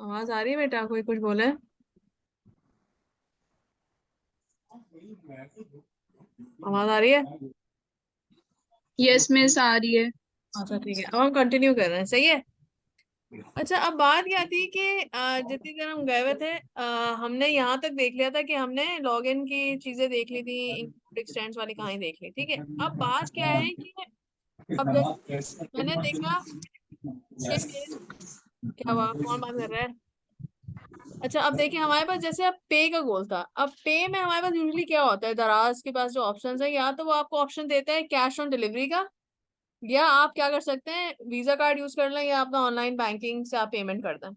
आवाज आ रही है बेटा? कोई कुछ बोले? आवाज आ रही है? यस मिस आ रही है। अच्छा ठीक है, अब हम कंटिन्यू कर रहे हैं, सही है। अच्छा, अब बात क्या थी कि जितनी देर हम गए हुए थे, हमने यहाँ तक देख लिया था कि हमने लॉगिन की चीजें देख ली थी, इंक्लूड एक्सटेंड्स वाली कहानी देख ली, ठीक है। अब बात क्या है कि अब जैसे मैंने देखा कि क्या हुआ, कौन बात कर रहा है? अच्छा, अब देखिए हमारे पास जैसे अब पे का गोल था। अब पे में हमारे पास यूजुअली क्या होता है, दराज के पास जो ऑप्शन है, या तो वो आपको ऑप्शन देता है कैश ऑन डिलीवरी का, या आप क्या कर सकते हैं, वीजा कार्ड यूज कर लें, या अपना ऑनलाइन बैंकिंग से आप पेमेंट कर दें।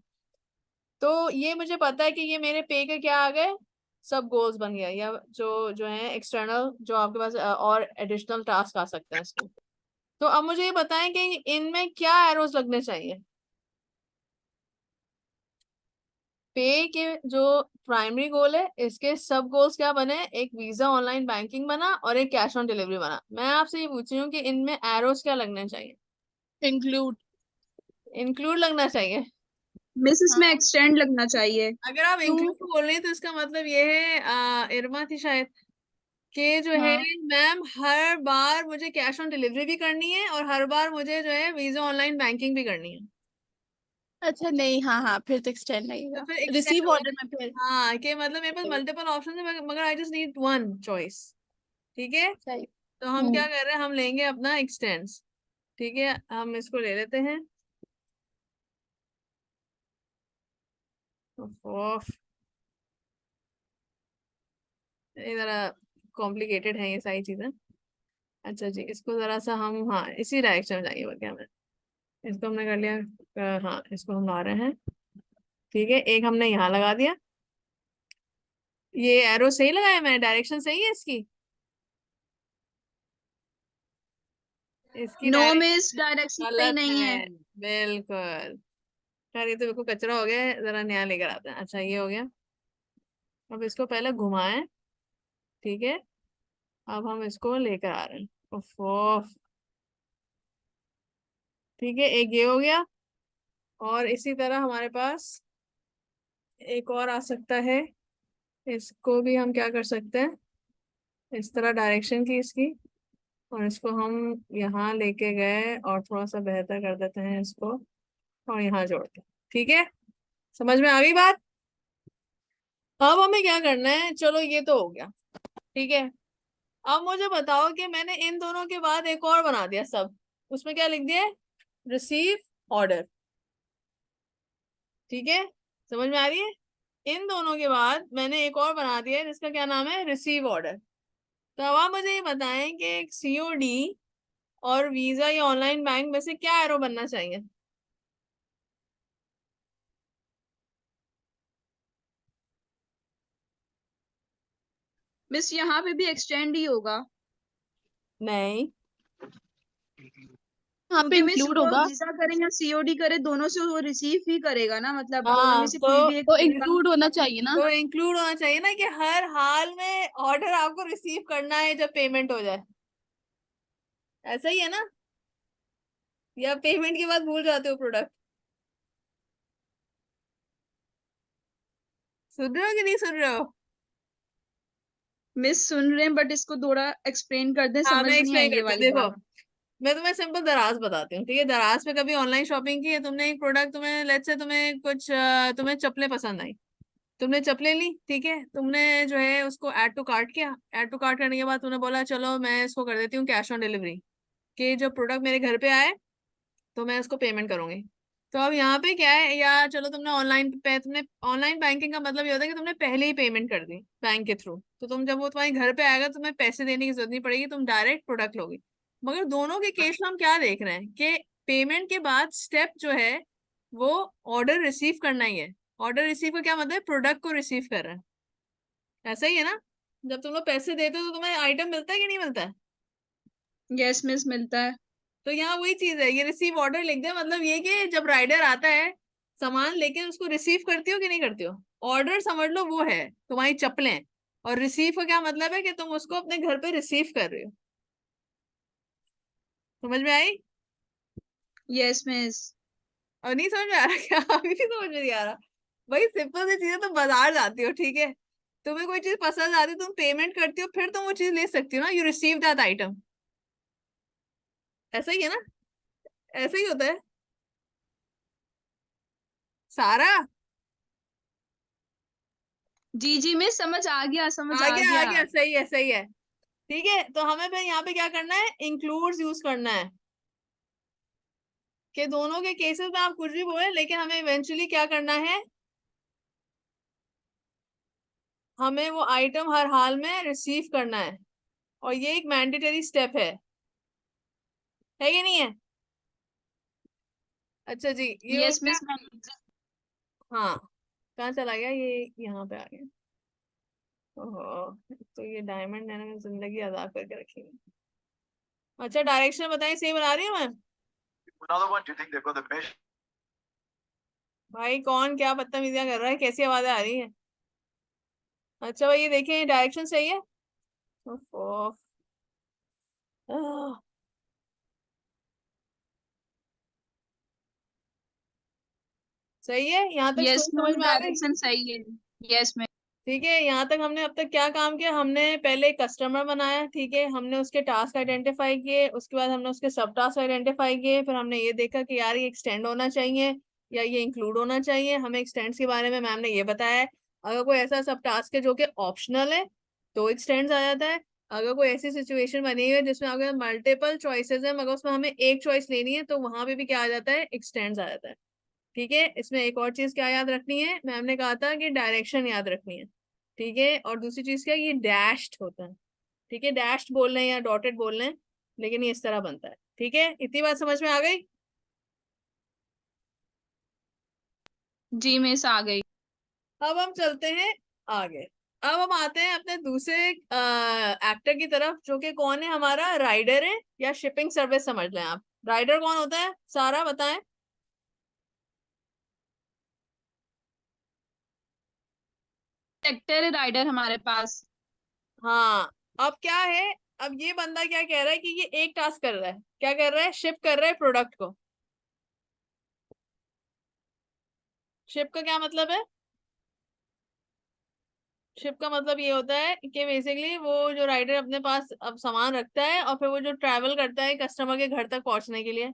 तो ये मुझे पता है कि ये मेरे पे के क्या आ गए, सब गोल्स बन गया, या जो जो है एक्सटर्नल, जो आपके पास और एडिशनल टास्क आ सकते हैं इसमें। तो अब मुझे ये बताएं कि इनमें क्या एरोज लगने चाहिए। पे के जो प्राइमरी गोल है, इसके सब गोल्स क्या बने, एक वीजा ऑनलाइन बैंकिंग बना और एक कैश ऑन डिलीवरी बना। मैं आपसे ये पूछ रही हूँ कि इनमें एरोज क्या लगने चाहिए। इंक्लूड। इंक्लूड लगना चाहिए। मिस इसमें हाँ, एक्सटेंड लगना चाहिए। अगर आप क्यों? इंक्लूड बोल रही हैं तो इसका मतलब ये है, इरमा थी शायद, कि जो है, हाँ। मैम हर बार मुझे कैश ऑन डिलीवरी भी करनी है और हर बार मुझे जो है वीजा ऑनलाइन बैंकिंग भी करनी है। अच्छा नहीं, हाँ हाँ, फिर तो एक्सटेंड तो लगेगा। फिर एक्सटेंड रिसीव होगा ऑर्डर में फिर। ना। हाँ, कि मतलब मेरे पास मल्टीपल ऑप्शन है, मगर I just need one choice. ठीक है। सही। तो हम क्या कर रहे हैं, हम लेंगे अपना एक्सटेंड्स। ठीक है, हम इसको ले लेते हैं। ऑफ, ये जरा कॉम्प्लिकेटेड है ये सारी चीजें। अच्छा जी, इसको जरा सा हम, हाँ, इसी डायरेक्शन में जाएंगे, क्या मैं, इसको हमने कर लिया। हाँ, इसको हम ला रहे हैं। ठीक है, एक हमने यहाँ लगा दिया। ये एरो सही लगाया मैंने, डायरेक्शन सही है इसकी? इसकी नो डायरेक्शन मिस, डायरेक्शन सही गलत नहीं है। है। बिल्कुल। यार ये तो बिल्कुल कचरा हो गया है, जरा नया लेकर आते हैं। अच्छा, ये हो गया। अब इसको पहले घुमाएं। ठीक है, अब हम इसको लेकर आ रहे हैं। उफ, उफ। ठीक है, एक ये हो गया। और इसी तरह हमारे पास एक और आ सकता है। इसको भी हम क्या कर सकते हैं, इस तरह डायरेक्शन की इसकी, और इसको हम यहाँ लेके गए और थोड़ा सा बेहतर कर देते हैं इसको, और यहाँ जोड़ते हैं। ठीक है, समझ में आ गई बात? अब हमें क्या करना है, चलो ये तो हो गया। ठीक है, अब मुझे बताओ कि मैंने इन दोनों के बाद एक और बना दिया सब। उसमें क्या लिख दिया, रिसीव ऑर्डर। ठीक है, समझ में आ रही है? इन दोनों के बाद मैंने एक और बना दिया है जिसका क्या नाम है, रिसीव ऑर्डर। तो अब आप मुझे ये बताएं कि एक सीओडी और वीजा या ऑनलाइन बैंक में से क्या एरो बनना चाहिए। मिस यहाँ पे भी एक्सटेंड ही होगा। नहीं। यहाँ पे क्योंकि मिस इंक्लूड वो हाँ, हाँ होगा। वीजा करे या सीओडी करे, दोनों से वो रिसीव ही करेगा ना, मतलब दोनों में हाँ, से कोई तो भी एक तो करेगा। इंक्लूड होना चाहिए ना, तो इंक्लूड होना चाहिए ना, कि हर हाल में ऑर्डर आपको रिसीव करना है जब पेमेंट हो जाए। ऐसा ही है ना? या पेमेंट के बाद भूल जाते हो प्रोडक्ट? सुन रहे हो कि नहीं सुन रहे हो? मिस सुन रहे हैं, बट इसको थोड़ा एक्सप्लेन कर दें, हाँ, समझ मैं नहीं आई एक्सप्लेन ये करती हूँ, वाली देखो। बात। मैं तुम्हें सिंपल दराज बताती हूँ। ठीक है, दराज पे कभी ऑनलाइन शॉपिंग की है तुमने? एक प्रोडक्ट तुम्हें, लेट्स से तुम्हें कुछ तुम्हें चप्पलें पसंद आई। तुमने चप्पलें ली, ठीक है, तुमने जो है उसको ऐड टू कार्ट किया। ऐड टू कार्ट करने के बाद तुमने बोला चलो मैं इसको कर देती हूँ कैश ऑन डिलीवरी, कि जो प्रोडक्ट मेरे घर पे आए तो मैं उसको पेमेंट करूंगी। तो अब यहाँ पे क्या है, या चलो तुमने ऑनलाइन पे, तुमने ऑनलाइन बैंकिंग का मतलब ये होता है कि तुमने पहले ही पेमेंट कर दी बैंक के थ्रू, तो तुम जब वो तुम्हारे घर पे आएगा तुम्हें पैसे देने की जरूरत नहीं पड़ेगी, तुम डायरेक्ट प्रोडक्ट लोगे। मगर दोनों के केस में हम क्या देख रहे हैं कि पेमेंट के बाद स्टेप जो है वो ऑर्डर रिसीव करना ही है। ऑर्डर रिसीव का क्या मतलब है, प्रोडक्ट को रिसीव कर रहे हैं। ऐसा ही है ना? जब तुम लोग पैसे देते हो तो तुम्हें आइटम मिलता है कि नहीं मिलता है? यस मिस, मिलता है। तो यहाँ वही चीज है, ये रिसीव ऑर्डर लिख दे, मतलब ये कि जब राइडर आता है सामान लेके, उसको रिसीव करती हो कि नहीं करती हो? ऑर्डर समझ लो वो है तुम्हारी चप्पलें, और रिसीव का क्या मतलब है कि तुम उसको अपने घर पे रिसीव कर रहे हो। समझ में आई? Yes miss. और नहीं समझ में आ रहा क्या? अभी भी समझ में नहीं आ रहा? भाई सिंपल सी चीजें, तुम बाजार जाती हो, ठीक है, तुम्हें कोई चीज पसंद आती है, तुम पेमेंट करती हो, फिर तुम वो चीज ले सकती हो ना, यू रिसीव दैट आइटम। ऐसा ही है ना, ऐसा ही होता है सारा। जी जी मैं समझ आ गया, समझ आ आ गया। गया, सही है, सही है। ठीक है, तो हमें फिर यहाँ पे क्या करना है, इंक्लूड्स यूज करना है, कि दोनों के केसेस में आप कुछ भी बोले, लेकिन हमें इवेंचुअली क्या करना है, हमें वो आइटम हर हाल में रिसीव करना है, और ये एक मैंडेटरी स्टेप है कि नहीं है? अच्छा जी, ये हो यस गया। मिस मैं। हाँ, कहाँ चला गया ये, यहाँ पे आ गया। ओहो, तो ये डायमंड है ना, जिंदगी आजाद करके रखी है। अच्छा, डायरेक्शन बताइए, सही बना रही हूँ मैं? Another one, do you think they've got the measure? भाई कौन क्या बदतमीजियां कर रहा है, कैसी आवाजें आ रही हैं? अच्छा भाई, ये देखें, डायरेक्शन सही है। उफ, उफ, आह, सही है, यहाँ तक यस स्टोरी समझ मिस में आ गई? डायरेक्शन सही है। Yes miss. ठीक है, यहाँ तक हमने अब तक क्या काम किया, हमने पहले कस्टमर बनाया, ठीक है, हमने उसके टास्क आइडेंटिफाई किए, उसके बाद हमने उसके सब टास्क आइडेंटिफाई किए, फिर हमने ये देखा कि यार ये एक्सटेंड होना चाहिए या ये इंक्लूड होना चाहिए, हमें एक्सटेंड्स के बारे में मैम ने ये बताया है। अगर कोई ऐसा सब टास्क है जो कि ऑप्शनल है तो एक्सटेंड्स आ जाता है। अगर कोई ऐसी सिचुएशन बनी हुई है जिसमें अगर मल्टीपल चॉइसेस है मगर उसमें हमें एक चॉइस लेनी है, तो वहां पे भी क्या आ जाता है, एक्सटेंड्स आ जाता है। ठीक है, इसमें एक और चीज क्या याद रखनी है, मैम ने कहा था कि डायरेक्शन याद रखनी है। ठीक है, और दूसरी चीज क्या, ये डैश्ड होता है। ठीक है, डैश्ड बोल रहे हैं या डॉटेड बोल रहे हैं, लेकिन ये इस तरह बनता है। ठीक है, इतनी बात समझ में आ गई? जी मिस आ गई। अब हम चलते हैं आगे। अब हम आते हैं अपने दूसरे एक्टर की तरफ, जो कि कौन है, हमारा राइडर है या शिपिंग सर्विस समझ लें आप। राइडर कौन होता है, सारा बताएं। सेक्टर राइडर हमारे पास। हाँ, अब क्या है, अब ये बंदा क्या कह रहा है कि ये एक टास्क कर रहा है, क्या कर रहा है, शिप कर रहा है प्रोडक्ट को। शिप का क्या मतलब है? शिप का मतलब ये होता है कि बेसिकली वो जो राइडर अपने पास अब सामान रखता है, और फिर वो जो ट्रैवल करता है कस्टमर के घर तक पहुंचने के लिए,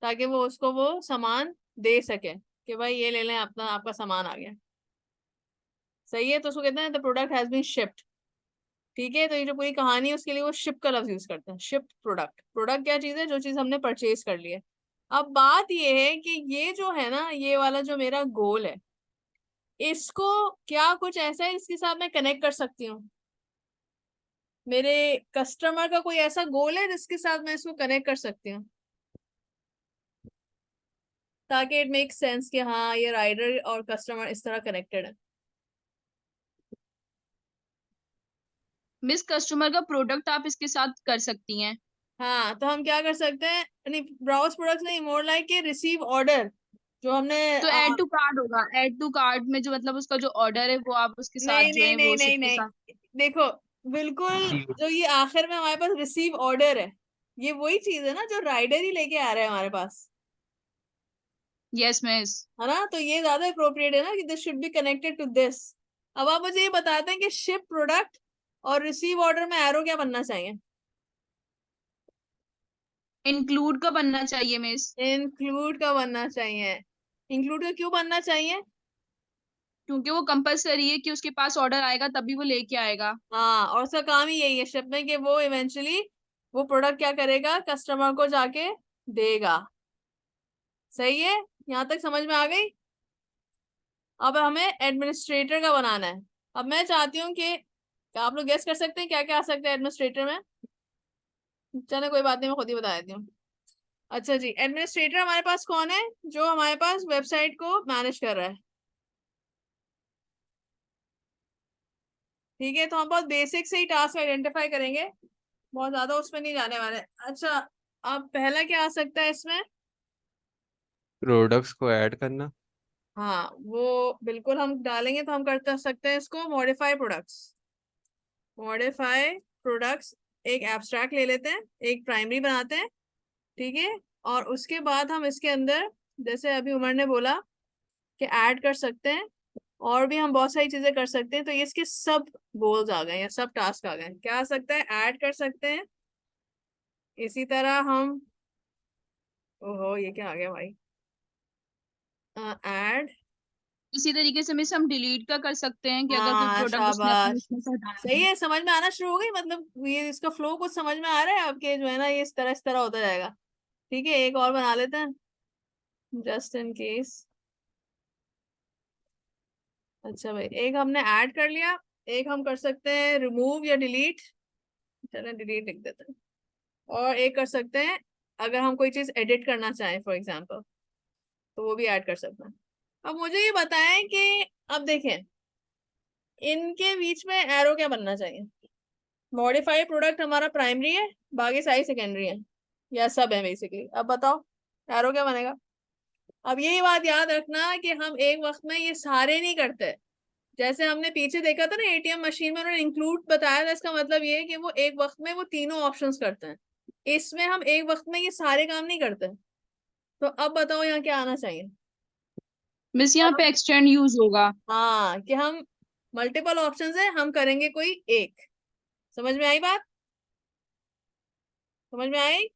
ताकि वो उसको वो सामान दे सके, कि भाई ये ले लें, अपना आपका सामान आ गया। सही है, तो उसको कहते हैं the product has been shipped. ठीक है, तो ये जो पूरी कहानी है उसके लिए वो शिप का लफ्ज यूज करते हैं, शिप्ड प्रोडक्ट। प्रोडक्ट क्या चीज है, जो चीज हमने परचेज कर ली है। अब बात ये है कि ये जो है ना, ये वाला जो मेरा गोल है, इसको क्या कुछ ऐसा है इसके साथ मैं कनेक्ट कर सकती हूँ? मेरे कस्टमर का कोई ऐसा गोल है जिसके साथ मैं इसको कनेक्ट कर सकती हूँ, ताकि इट मेक सेंस कि हाँ ये राइडर और कस्टमर इस तरह कनेक्टेड है। मिस कस्टमर का प्रोडक्ट आप इसके साथ कर सकती हैं। हाँ, तो हम क्या कर सकते हैं, नहीं ब्राउज प्रोडक्ट्स नहीं, मोर लाइक के रिसीव ऑर्डर, जो हमने तो ऐड टू कार्ड होगा, ऐड टू कार्ड में जो मतलब उसका जो ऑर्डर है वो आप उसके साथ नहीं जो नहीं है नहीं वो नहीं शिप के नहीं, साथ। देखो, बिल्कुल, जो ये आखिर में हमारे पास रिसीव ऑर्डर है, ये वही चीज है ना जो राइडर ही लेके आ रहा है हमारे पास, यस मिस। है ना, तो ये ज्यादा अप्रोप्रिएट है ना कि this should be connected to this. अब आप मुझे ये बताते हैं कि शिप प्रोडक्ट और रिसीव ऑर्डर में एरो क्या बनना चाहिए? इंक्लूड का बनना चाहिए मिस। इंक्लूड का बनना चाहिए। इंक्लूड का क्यों बनना चाहिए? क्योंकि वो कंपलसरी है कि उसके पास ऑर्डर आएगा तभी वो लेके आएगा। हाँ, और उसका काम ही यही है शिप में, कि वो इवेंचुअली वो प्रोडक्ट क्या करेगा, कस्टमर को जाके देगा। सही है, यहाँ तक समझ में आ गई? अब हमें एडमिनिस्ट्रेटर का बनाना है। अब मैं चाहती हूँ कि क्या आप लोग गेस कर सकते हैं क्या क्या आ सकता है एडमिनिस्ट्रेटर में? चलो कोई बात नहीं, मैं खुद ही बता देती हूँ। अच्छा जी, एडमिनिस्ट्रेटर हमारे पास कौन है, जो हमारे पास वेबसाइट को मैनेज कर रहा है। ठीक है, तो हम बहुत बेसिक से ही टास्क आइडेंटिफाई करेंगे, बहुत ज्यादा उसमें नहीं जाने वाले। अच्छा, अब पहला क्या आ सकता है इसमें? प्रोडक्ट्स को ऐड करना। हाँ, वो बिल्कुल हम डालेंगे, तो हम कर सकते हैं इसको मॉडिफाई प्रोडक्ट्स। मॉडिफाई प्रोडक्ट्स, एक एब्स्ट्रैक्ट ले लेते हैं, एक प्राइमरी बनाते हैं। ठीक है, और उसके बाद हम इसके अंदर, जैसे अभी उमर ने बोला कि ऐड कर सकते हैं और भी हम बहुत सारी चीजें कर सकते हैं। तो ये इसके सब गोल्स आ गए या सब टास्क आ गए। क्या आ सकता है? ऐड कर सकते हैं। इसी तरह हम, ओहो ये क्या आ गया भाई, ऐड। इसी तरीके से मिस हम डिलीट का कर सकते हैं कि अगर कोई हाँ प्रोडक्ट उसने अपने शाबाश, उसमें से हटाना सही है। है, समझ में आना शुरू हो गई। मतलब ये इसका फ्लो कुछ समझ में आ रहा है आपके, जो है ना, ये इस तरह होता जाएगा। ठीक है, एक और बना लेते हैं जस्ट इन केस। अच्छा भाई, एक हमने ऐड कर लिया, एक हम कर सकते हैं रिमूव या डिलीट। चलो डिलीट लिख देते हैं। और एक कर सकते हैं, अगर हम कोई चीज एडिट करना चाहें फॉर एग्जांपल, तो वो भी ऐड कर सकते हैं। अब मुझे ये बताएं कि, अब देखें, इनके बीच में एरो क्या बनना चाहिए? मॉडिफाइड प्रोडक्ट हमारा प्राइमरी है, बाकी सारी सेकेंडरी है, या सब है बेसिकली। अब बताओ एरो क्या बनेगा? अब यही बात याद रखना कि हम एक वक्त में ये सारे नहीं करते। जैसे हमने पीछे देखा था ना, एटीएम मशीन में उन्होंने इंक्लूड बताया था, इसका मतलब ये है कि वो एक वक्त में वो तीनों ऑप्शंस करते हैं। इसमें हम एक वक्त में ये सारे काम नहीं करते। तो अब बताओ यहाँ क्या आना चाहिए? मिस यहाँ पे एक्सटेंड यूज होगा। हाँ, कि हम मल्टीपल ऑप्शंस है, हम करेंगे कोई एक। समझ में आई बात? समझ में आई?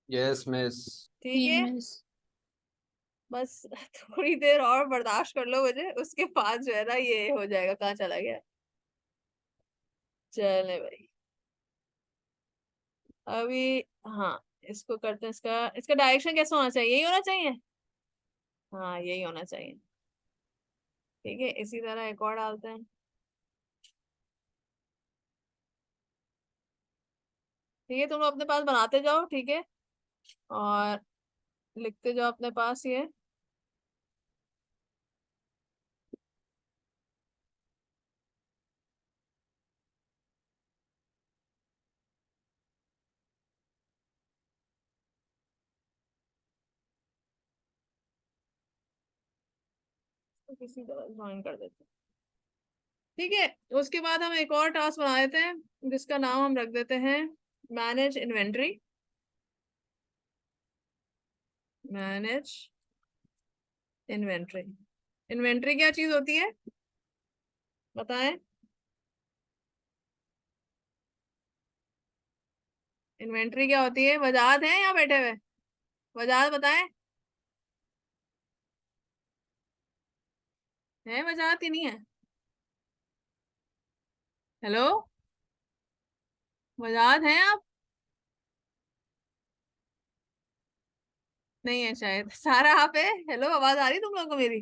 Yes miss. ठीक जी है, मिस। बस थोड़ी देर और बर्दाश्त कर लो मुझे, उसके बाद जो है ना ये हो जाएगा। कहाँ चला गया? चले भाई, अभी, हाँ, इसको करते हैं। इसका इसका डायरेक्शन कैसा होना चाहिए? यही होना चाहिए। हाँ यही होना चाहिए। ठीक है, इसी तरह एक और डालते हैं। ठीक है, तुम लोग अपने पास बनाते जाओ, ठीक है, और लिखते जाओ अपने पास ये। तो किसी तरह ज्वाइन कर देते हैं। ठीक है, उसके बाद हम एक और टास्क बना देते हैं, जिसका नाम हम रख देते हैं manage inventory. Manage inventory. Inventory क्या चीज होती है बताएं? इन्वेंट्री क्या होती है? वजाहत है यहाँ बैठे हुए? वजाहत बताएं। है वजाहत ही नहीं है? हेलो, वजाहत है आप? नहीं है शायद। सारा आप है? हेलो, आवाज आ रही तुम लोगों को मेरी?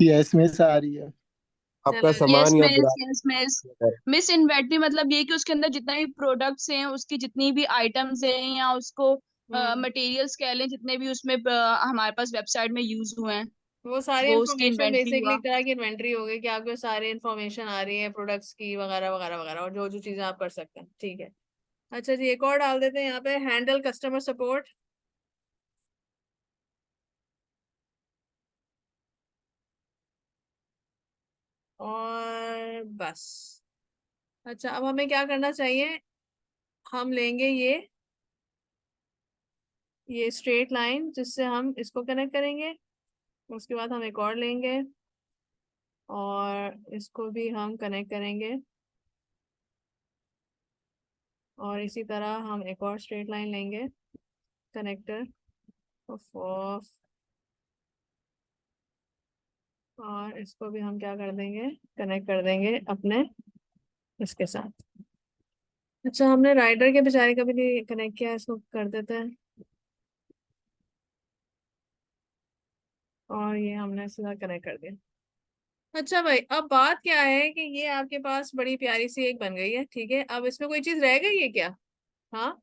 यस मिस आ रही है। आपका चलो यस सामान या मिस, बुरा यस मिस। मिस इन्वेंटरी मतलब ये कि उसके अंदर जितना भी प्रोडक्ट्स हैं, उसकी जितनी भी आइटम्स हैं, या उसको हम्म, मटेरियल्स कह लें, जितने भी उसमें हमारे पास वेबसाइट में यूज हुए हैं, वो सारी वो उसकी इंफॉर्मेशन इन्वेंटरी बेसिकली हुआ। एक तरह की इन्वेंट्री हो गई, कि आपको सारी इंफॉर्मेशन आ रही है प्रोडक्ट्स की, वगैरह वगैरह वगैरह, और जो जो चीजें आप कर सकते हैं। ठीक है, अच्छा जी, एक और डाल देते हैं यहाँ पे, हैंडल कस्टमर सपोर्ट। और बस। अच्छा, अब हमें क्या करना चाहिए? हम लेंगे ये स्ट्रेट लाइन जिससे हम इसको कनेक्ट करेंगे। उसके बाद हम एक और लेंगे, और इसको भी हम कनेक्ट करेंगे। और इसी तरह हम एक और स्ट्रेट लाइन लेंगे, कनेक्टर ऑफ, और इसको भी हम क्या कर देंगे, कनेक्ट कर देंगे अपने इसके साथ। अच्छा, हमने राइडर के बेचारे का भी नहीं कनेक्ट किया, इसको कर देते हैं। और ये हमने सीधा कनेक्ट कर दिया। अच्छा भाई, अब बात क्या है कि ये आपके पास बड़ी प्यारी सी एक बन गई है, ठीक है। अब इसमें कोई चीज रह गई है क्या? हाँ,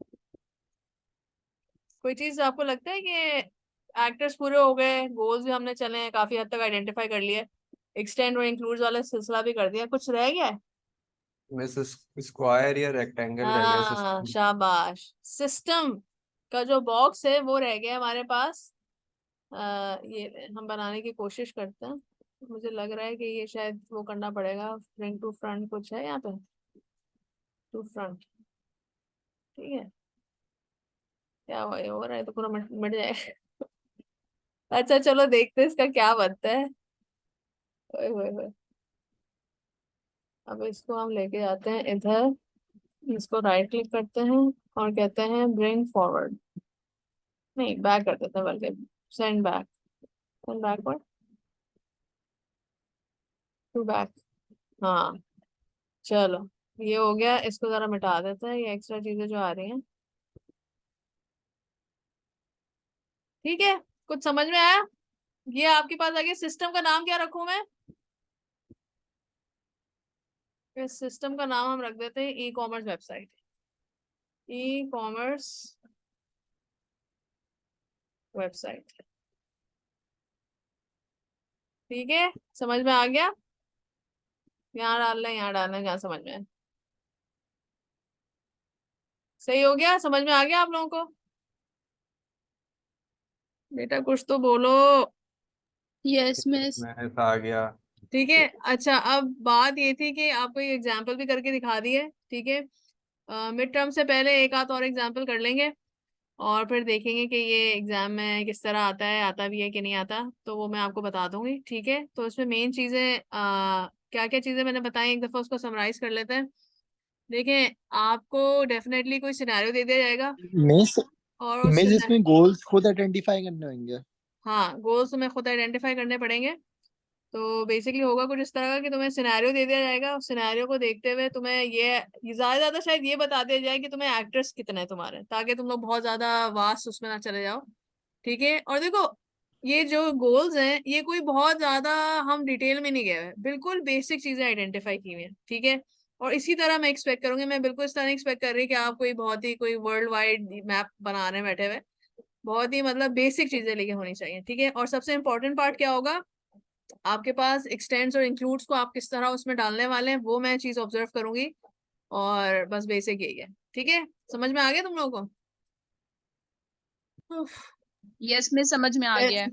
कोई चीज आपको लगता है कि एक्टर्स पूरे हो गए, गोल्स भी हमने चले हैं, काफी हद तक आइडेंटिफाई कर लिया, एक्सटेंड और इंक्लूड वाला सिलसिला भी कर दिया, कुछ रह गया है? मिस स्क्वायर या रेक्टेंगल रह गया हाँ सिस्टम। शाबाश, सिस्टम का जो बॉक्स है वो रह गया हमारे पास। ये हम बनाने की कोशिश करते हैं। मुझे लग रहा है कि ये शायद वो करना पड़ेगा, फ्रंट टू फ्रंट कुछ है यहाँ पे, टू फ्रंट। ठीक है, क्या हुआ? ये हो रहा है तो पूरा मिट मिट जाएगा। अच्छा चलो देखते हैं इसका क्या बनता है। ओए होए होए। अब इसको हम लेके जाते हैं इधर, इसको राइट क्लिक करते हैं और कहते हैं ब्रिंग फॉरवर्ड, नहीं बैक कर देते हैं बल्कि, send back, send backward to back. हाँ चलो ये हो गया, इसको जरा मिटा देते हैं ये एक्स्ट्रा चीजें जो आ रही हैं। ठीक है, कुछ समझ में आया? ये आपके पास आ गया। सिस्टम का नाम क्या रखूं मैं? इस सिस्टम का नाम हम रख देते हैं e commerce website, e commerce website. ठीक है, समझ में आ गया? यहाँ डालना है, यहाँ डालना है, जहाँ समझ में है। सही हो गया, समझ में आ गया आप लोगों को? बेटा कुछ तो बोलो। Yes miss. मैथ आ गया। ठीक है, अच्छा अब बात ये थी कि आपको एक एग्जाम्पल भी करके दिखा दी है। ठीक है, मिड टर्म से पहले एक आध और एग्जाम्पल कर लेंगे और फिर देखेंगे कि ये एग्जाम में किस तरह आता है, आता भी है कि नहीं आता, तो वो मैं आपको बता दूंगी। ठीक है, तो इसमें मेन चीजें क्या क्या चीजें मैंने बताई, एक दफा उसको समराइज कर लेते हैं। देखें, आपको डेफिनेटली कोई सिनेरियो दे दिया जाएगा मिस और उस मिस इसमें गोल्स खुद आइडेंटिफाई करने होंगे। हाँ, गोल्स तुम्हें खुद आइडेंटिफाई करने पड़ेंगे। तो बेसिकली होगा कुछ इस तरह का कि तुम्हें सिनेरियो दे दिया जाएगा, उस सिनेरियो को देखते हुए तुम्हें ये ज्यादा ज्यादा शायद ये बता दिया जाए कि तुम्हें एक्टर्स कितने हैं तुम्हारे, ताकि तुम लोग बहुत ज्यादा वास्ट उसमें ना चले जाओ। ठीक है, और देखो ये जो गोल्स हैं ये कोई बहुत ज्यादा हम डिटेल में नहीं गए हैं, बिल्कुल बेसिक चीजें आइडेंटिफाई की हुई हैं। ठीक है, और इसी तरह मैं एक्सपेक्ट करूंगी, मैं बिल्कुल इस तरह नहीं एक्सपेक्ट कर रही कि आप कोई बहुत ही कोई वर्ल्ड वाइड मैप बनाने बैठे हुए, बहुत ही मतलब बेसिक चीजें लेके होनी चाहिए। ठीक है, और सबसे इंपॉर्टेंट पार्ट क्या होगा, आपके पास एक्सटेंड्स और इंक्लूड्स को आप किस तरह उसमें डालने वाले हैं, वो मैं चीज ऑब्जर्व करूंगी। और बस बेसिक यही है। ठीक है, समझ में आ गया तुम लोगों को? उफ। यस मिस, समझ में आ गया है।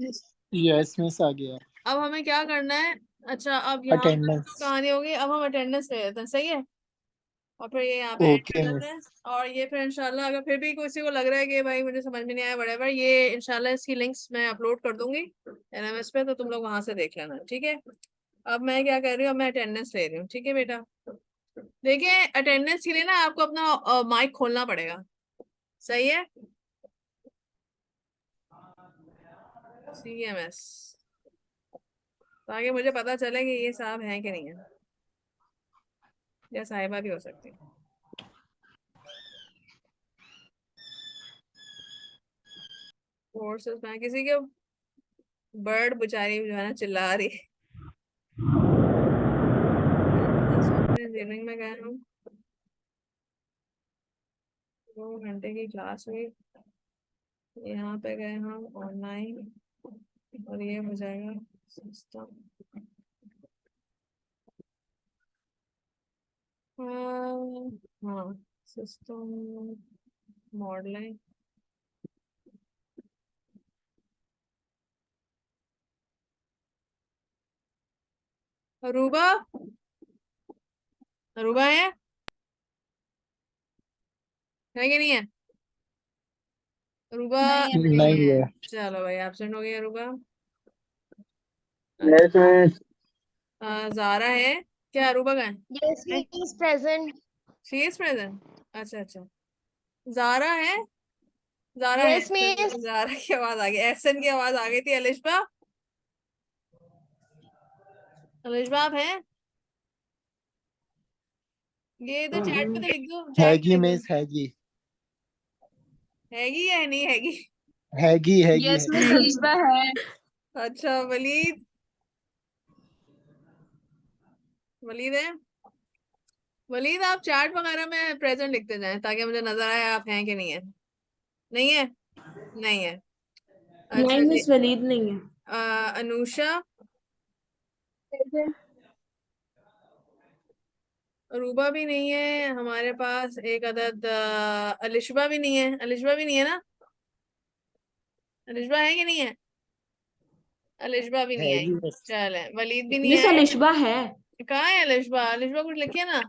यस मिस आ गया। अब हमें क्या करना है? अच्छा अब यहाँ अटेंडेंस। कहानी होगी, अब हम अटेंडेंस ले लेते हैं, सही है, और फिर ये यहाँ पे ऐड कर ओके लेते हैं। मिस। और ये फिर इंशाल्लाह अगर फिर भी किसी को लग रहा है कि भाई मुझे समझ में नहीं आया whatever, ये इंशाल्लाह इसकी लिंक्स मैं अपलोड कर दूंगी एनएमएस पे, तो तुम लोग वहां से देख लेना। ठीक है, अब मैं क्या कर रही हूँ, अब मैं अटेंडेंस ले रही हूँ। ठीक है बेटा, देखिए अटेंडेंस के लिए ना आपको अपना माइक खोलना पड़ेगा, सही है, CMS, ताकि मुझे पता चले कि ये साहब हैं कि नहीं है, या साहिबा भी हो सकती है। कोर्सेस में किसी के बर्ड बेचारी जो है ना चिल्ला रही। सॉफ्टवेयर इंजीनियरिंग में गए हम, 2 घंटे की क्लास हुई, यहाँ पे गए हम ऑनलाइन, और ये हो जाएगा सिस्टम। हाँ सिस्टम मॉडलिंग। अरूबा, अरूबा है कि नहीं है? अरूबा नहीं है नहीं बेटा। नहीं है, है। चलो भाई एब्सेंट हो गई अरूबा। Yes miss. जारा है क्या? अरूबा का है? Yes, he is present. She is present. अच्छा अच्छा, जारा है, जारा है, Yes, miss. जारा की आवाज आ गई, एहसन की आवाज आ गई थी। अलिशबा, अलिशबा आप हैं? ये इधर चैट पे तो लिख दो, चैट पे हैगी लिख दो, मिस हैगी। हैगी या नहीं हैगी? हैगी हैगी यस मिस, हैगी। अलिशबा है। अच्छा वलीद, वलीद है? वलीद आप चैट वगैरह में प्रेजेंट लिखते जाएं ताकि मुझे नजर आए आप हैं कि नहीं है। नहीं है, नहीं है। अच्छा नहीं जी, मिस वलीद नहीं है। अनुषा, रूबा भी नहीं है हमारे पास, एक अदद अलिशबा भी नहीं है, अलिशबा भी नहीं है ना? अलिशबा है कि नहीं है? अलिशबा भी नहीं हैगी आई। मिस। चल वलीद भी नहीं मिस आए। अलिशबा है। कहाँ है अलिशबा? अलिशबा कुछ लिखे ना।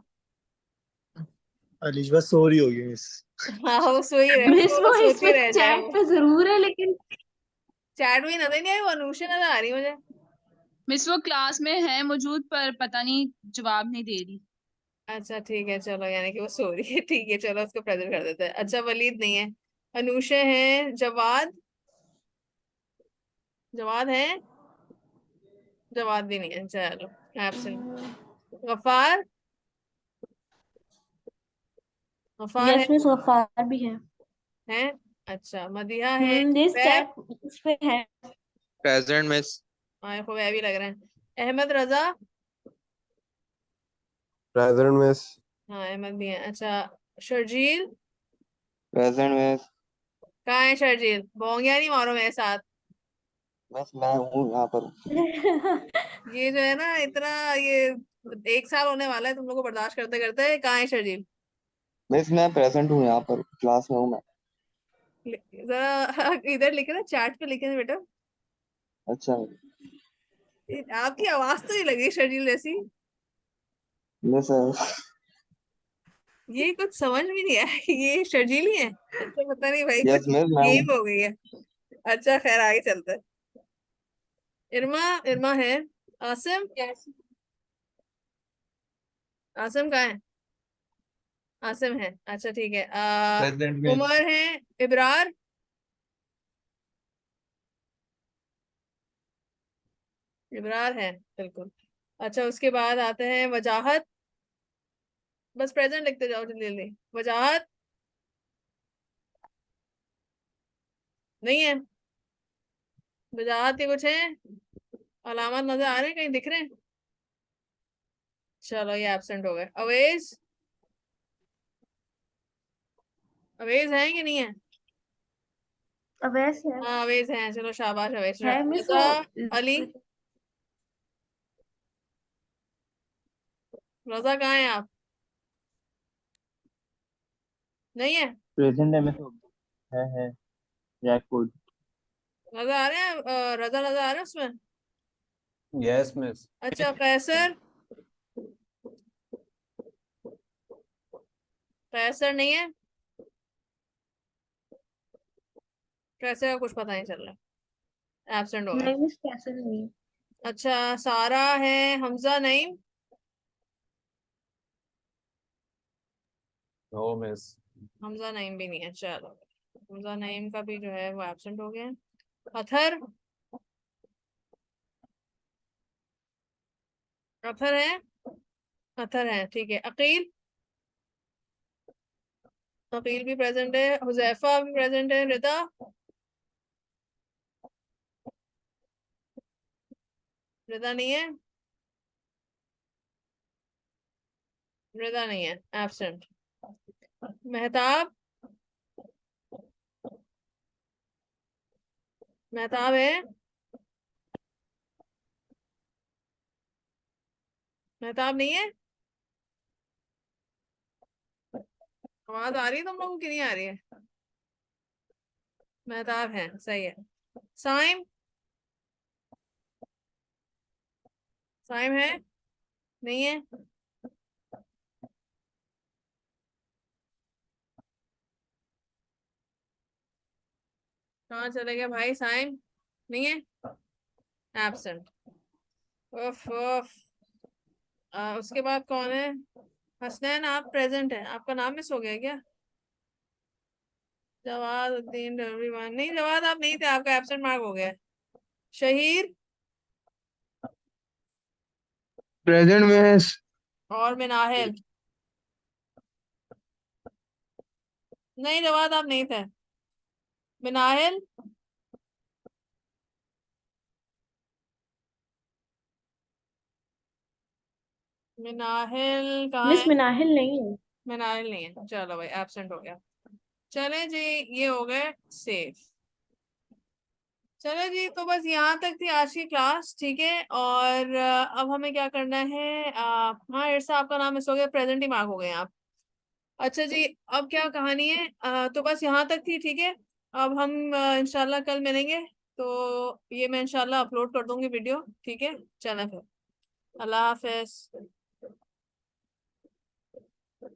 अलिशबा सो रही होगी मिस। हाँ वो सोई रहे, मिस वो सोती इसमें रह जाए चैट वो। पे जरूर है लेकिन चैट में नजर नहीं आई, वो अनुषा नजर आ रही मुझे। मिस वो क्लास में है मौजूद पर पता नहीं जवाब नहीं दे रही। अच्छा ठीक है चलो, यानी कि वो सो रही है। ठीक है चलो, उसको प्रेजेंट कर देते हैं। अच्छा वलीद नहीं है, अनुषा है, जवाद, जवाद है, जवाद भी नहीं है, चलो एब्सेंट। गफार, गफार है, यस मिस गफ्फार भी है। है। अच्छा मदिहा है, दिस वैब, चैट उस पे है। Present, miss. हाँ को वैब ही लग रहे हैं। अहमद रजा, Present miss. हाँ अहमद भी है। अच्छा शर्जील, Present miss. कहाँ है शर्जील? बोंगिया नहीं मारो मेरे साथ। बस मैं हूँ यहाँ पर। ये जो है ना इतना, ये 1 साल होने वाला है तुम लोग को बर्दाश्त करते करते। कहाँ है शर्जील? मिस मैं प्रेजेंट हूँ यहाँ पर, क्लास में हूँ मैं। जरा इधर लिखे ना, चैट पे लिखे ना बेटा। अच्छा आपकी आवाज तो नहीं लगी शर्जील जैसी। मिस ये कुछ समझ में नहीं आया। ये शर्जील ही है? अच्छा पता नहीं भाई, यस कुछ मिस मैं हूँ। गेम हो गई है। अच्छा खैर आगे चलते हैं। इरमा, इरमा है। आसिम, आसिम कहाँ है? आसिम है, अच्छा ठीक है। Present, miss. उमर है, इब्रार, इब्रार है बिल्कुल। अच्छा उसके बाद आते हैं वजाहत, बस प्रेजेंट लिखते जाओ जल्दी जल्दी। वजाहत नहीं है, वजाहत के कुछ है अलामत नजर आ रहे हैं, कहीं दिख रहे हैं? चलो ये एब्सेंट हो गए। अवेज, अवेज है कि नहीं है? अवैस है। हाँ अवेज है, चलो शाबाश अवेज। है मिस वो। रजा, अली, रजा कहाँ है आप? नहीं है? प्रेजेंट है मिस। है जैकफ्रूट। नजर आ रहे हैं रजा नजर आ रहे हैं उसमें? Yes, miss. अच्छा कैसर, कैसर नहीं है, कैसर का कुछ पता नहीं चल रहा, एब्सेंट हो गए। नहीं मिस कैसे नहीं है। अच्छा सारा है, हमजा नईम, No, miss. हमजा नईम भी नहीं है, चलो हमजा नईम का भी जो है वो एब्सेंट हो गया। अथर, अथर है, अथर है ठीक है। अकील, अकील भी प्रेजेंट है। हुजैफा भी प्रेजेंट है। रिदा, रिदा नहीं है, रिदा नहीं है, एब्सेंट। मेहताब, मेहताब है, मेहताब नहीं है। आवाज आ रही है तुम लोगों की, नहीं आ रही है? मेहताब है, सही है। साइम, साइम है, नहीं है। कहाँ चले गए भाई? साइम नहीं है, एब्सेंट। उफ उफ। उसके बाद कौन है? हसनैन आप प्रेजेंट है, आपका नाम मिस हो गया क्या? जवाद उद्दीन एवरीवन, नहीं जवाद आप नहीं थे, आपका एब्सेंट मार्क हो गया। Shaheer present miss. और मिनाहिल, नहीं जवाद आप नहीं थे। मिनाहिल, मिनाहिल कहाँ मिस है? मिनाहिल नहीं है। मिनाहिल नहीं है, चलो भाई एब्सेंट हो गया। चले जी, ये हो गए सेफ। चलो जी, तो बस यहाँ तक थी आज की क्लास, ठीक है। और अब हमें क्या करना है? हाँ इरसा आपका नाम मिस हो गया, प्रेजेंट ही मार्क हो गए आप। अच्छा जी, अब क्या कहानी है? तो बस यहाँ तक थी, ठीक है। अब हम इंशाल्लाह कल मिलेंगे, तो ये मैं इंशाल्लाह अपलोड कर दूंगी वीडियो, ठीक है। चलो फिर, अल्लाह हाफिज।